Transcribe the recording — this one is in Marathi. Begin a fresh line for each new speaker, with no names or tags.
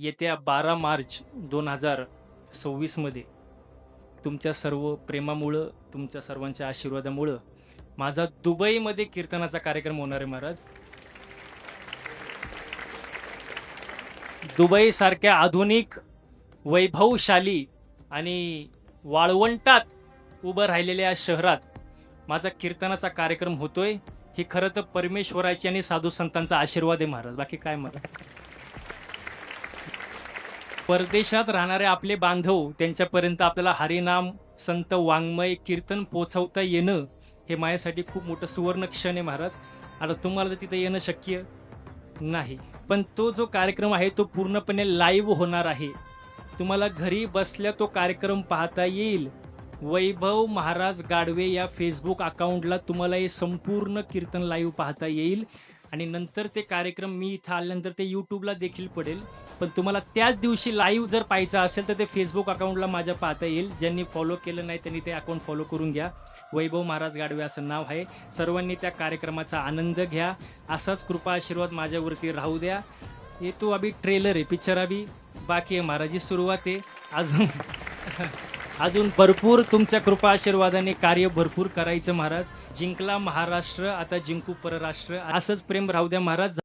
येत्या 12 मार्च 2026 मध्ये तुमच्या सर्व प्रेमामुळं, तुमच्या सर्वांच्या आशीर्वादामुळं माझा दुबईमध्ये कीर्तनाचा कार्यक्रम होणार आहे महाराज. दुबईसारख्या आधुनिक, वैभवशाली आणि वाळवंटात उभं राहिलेल्या या शहरात माझा कीर्तनाचा कार्यक्रम होतोय. हे खरं तर परमेश्वराची आणि साधू संतांचा आशीर्वाद आहे महाराज, बाकी काय मला. परदेशात राहणारे आपले बांधव त्यांच्यापर्यंत आपल्याला हरिनाम, संत वाङ्मय, कीर्तन पोहोचवता येणं हे माझ्यासाठी खूप मोठं सुवर्ण क्षण आहे महाराज. आता तुम्हाला तर तिथे येणं शक्य नाही, पण तो जो कार्यक्रम आहे तो पूर्णपणे लाईव्ह होणार आहे. तुम्हाला घरी बसल्या तो कार्यक्रम पाहता येईल. वैभव महाराज गाडवे या फेसबुक अकाउंटला तुम्हाला हे संपूर्ण कीर्तन लाईव्ह पाहता येईल. आणि नंतर ते कार्यक्रम मी इथं आल्यानंतर ते यूट्यूबला देखील पडेल. पण तुम्हाला त्याच दिवशी लाईव्ह जर पाहायचं असेल तर ते फेसबुक अकाउंटला माझ्या पाहता येईल. ज्यांनी फॉलो केलं नाही त्यांनी ते अकाउंट फॉलो करून घ्या. वैभव महाराज गाडवे असं नाव आहे. सर्वांनी त्या कार्यक्रमाचा आनंद घ्या. असाच कृपा आशीर्वाद माझ्यावरती राहू द्या. हे तो अभी ट्रेलर आहे, पिक्चर अभी बाकी आहे महाराजी, सुरुवात आहे अजून. अजून भरपूर तुमच्या कृपा आशीर्वादाने कार्य भरपूर करायचं महाराज. जिंकला महाराष्ट्र, आता जिंकू परराष्ट्र. असंच प्रेम राहू द्या महाराज.